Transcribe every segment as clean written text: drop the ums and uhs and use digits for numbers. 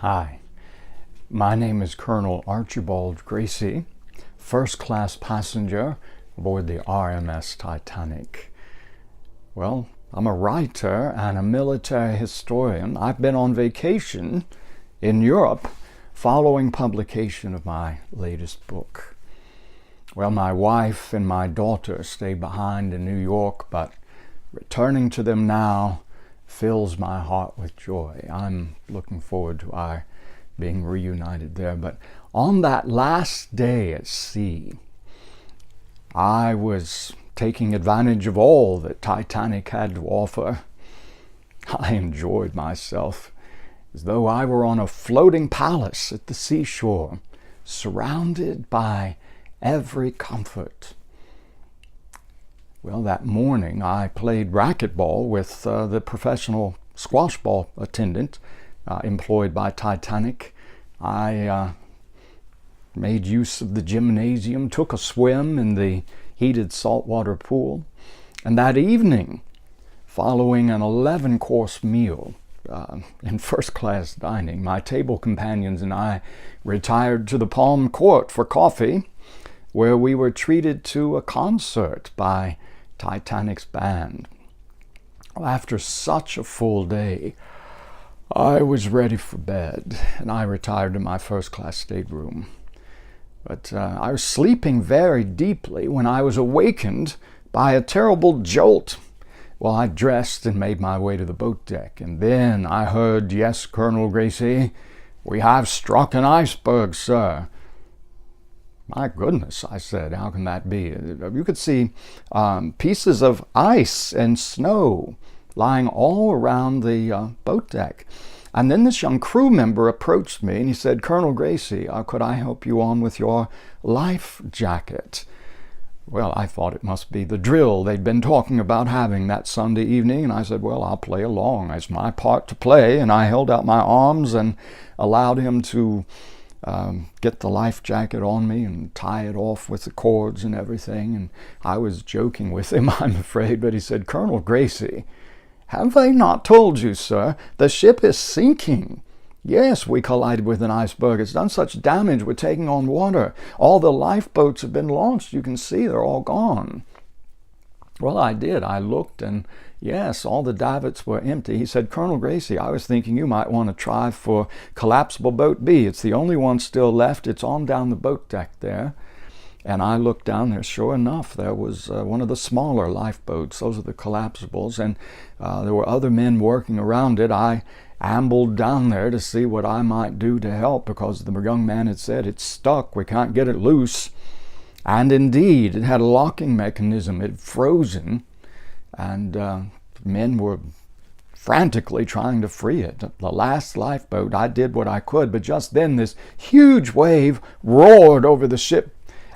Hi, my name is Colonel Archibald Gracie, first-class passenger aboard the RMS Titanic. Well, I'm a writer and a military historian. I've been on vacation in Europe following publication of my latest book. Well, my wife and my daughter stay behind in New York, but returning to them now fills my heart with joy. I'm looking forward to our being reunited there. But on that last day at sea, I was taking advantage of all that Titanic had to offer. I enjoyed myself as though I were on a floating palace at the seashore, surrounded by every comfort. Well, that morning I played racquetball with the professional squash ball attendant employed by Titanic. I made use of the gymnasium, took a swim in the heated saltwater pool, and that evening, following an 11-course meal in first-class dining, my table companions and I retired to the Palm Court for coffee, where we were treated to a concert by Titanic's band. Well, after such a full day, I was ready for bed, and I retired to my first-class stateroom. But I was sleeping very deeply when I was awakened by a terrible jolt. Well, I dressed and made my way to the boat deck, and then I heard, "Yes, Colonel Gracie, we have struck an iceberg, sir." "My goodness," I said, "how can that be?" You could see pieces of ice and snow lying all around the boat deck. And then this young crew member approached me and he said, "Colonel Gracie, could I help you on with your life jacket?" Well, I thought it must be the drill they'd been talking about having that Sunday evening, and I said, "Well, I'll play along. It's my part to play." And I held out my arms and allowed him to get the life jacket on me and tie it off with the cords and everything. And I was joking with him, I'm afraid, but he said, "Colonel Gracie, have they not told you, sir, the ship is sinking? Yes, we collided with an iceberg. It's done such damage, we're taking on water. All the lifeboats have been launched. You can see they're all gone." Well, I did. I looked, and yes, all the davits were empty. He said, "Colonel Gracie, I was thinking you might want to try for collapsible boat B. It's the only one still left. It's on down the boat deck there." And I looked down there. Sure enough, there was one of the smaller lifeboats. Those are the collapsibles, and there were other men working around it. I ambled down there to see what I might do to help, because the young man had said, "It's stuck. We can't get it loose." And indeed, it had a locking mechanism. It had frozen, and men were frantically trying to free it. The last lifeboat, I did what I could, but just then this huge wave roared over the ship,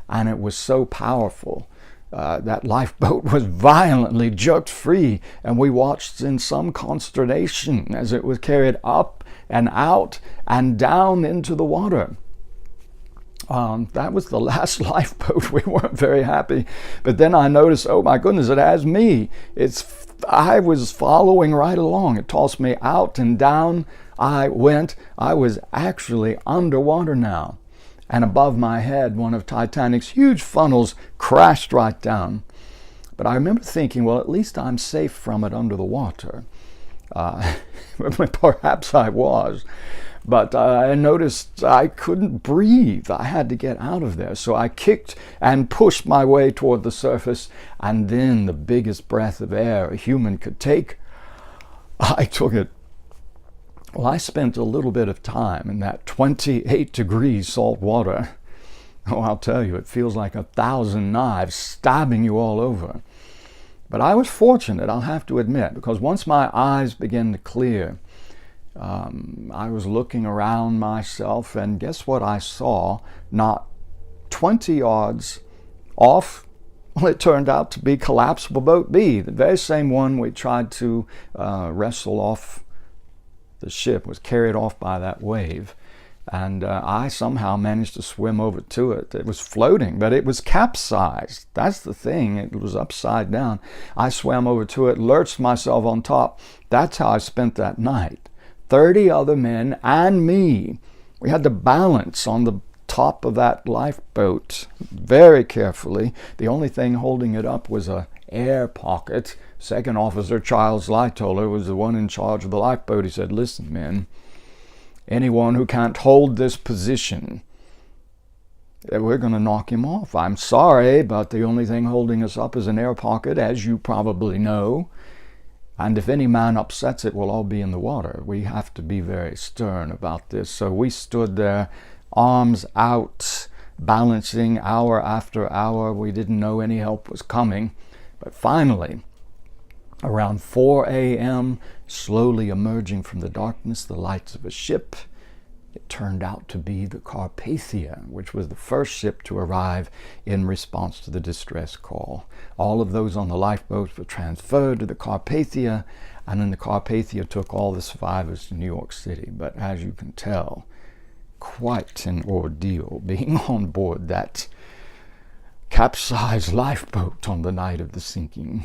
and it was so powerful. That lifeboat was violently jerked free, and we watched in some consternation as it was carried up and out and down into the water. That was the last lifeboat. We weren't very happy. But then I noticed, oh my goodness, it has me. I was following right along. It tossed me out and down I went. I was actually underwater now. And above my head, one of Titanic's huge funnels crashed right down. But I remember thinking, well, at least I'm safe from it under the water. Perhaps I was. But I noticed I couldn't breathe. I had to get out of there. So I kicked and pushed my way toward the surface. And then the biggest breath of air a human could take, I took it. Well, I spent a little bit of time in that 28 degrees salt water. Oh, I'll tell you, it feels like 1,000 knives stabbing you all over. But I was fortunate, I'll have to admit, because once my eyes began to clear, I was looking around myself, and guess what I saw? Not 20 yards off, well, it turned out to be collapsible boat B, the very same one we tried to wrestle off the ship, was carried off by that wave. And I somehow managed to swim over to it. It was floating, but it was capsized. That's the thing. It was upside down. I swam over to it, lurched myself on top. That's how I spent that night. 30 other men and me. We had to balance on the top of that lifeboat very carefully. The only thing holding it up was a air pocket. Second Officer Charles Lightoller was the one in charge of the lifeboat. He said, "Listen, men, anyone who can't hold this position, we're going to knock him off. I'm sorry, but the only thing holding us up is an air pocket, as you probably know. And if any man upsets it, we'll all be in the water. We have to be very stern about this." So we stood there, arms out, balancing hour after hour. We didn't know any help was coming. But finally, around 4 a.m., slowly emerging from the darkness, the lights of a ship. It turned out to be the Carpathia, which was the first ship to arrive in response to the distress call. All of those on the lifeboats were transferred to the Carpathia, and then the Carpathia took all the survivors to New York City. But as you can tell, quite an ordeal being on board that capsized lifeboat on the night of the sinking.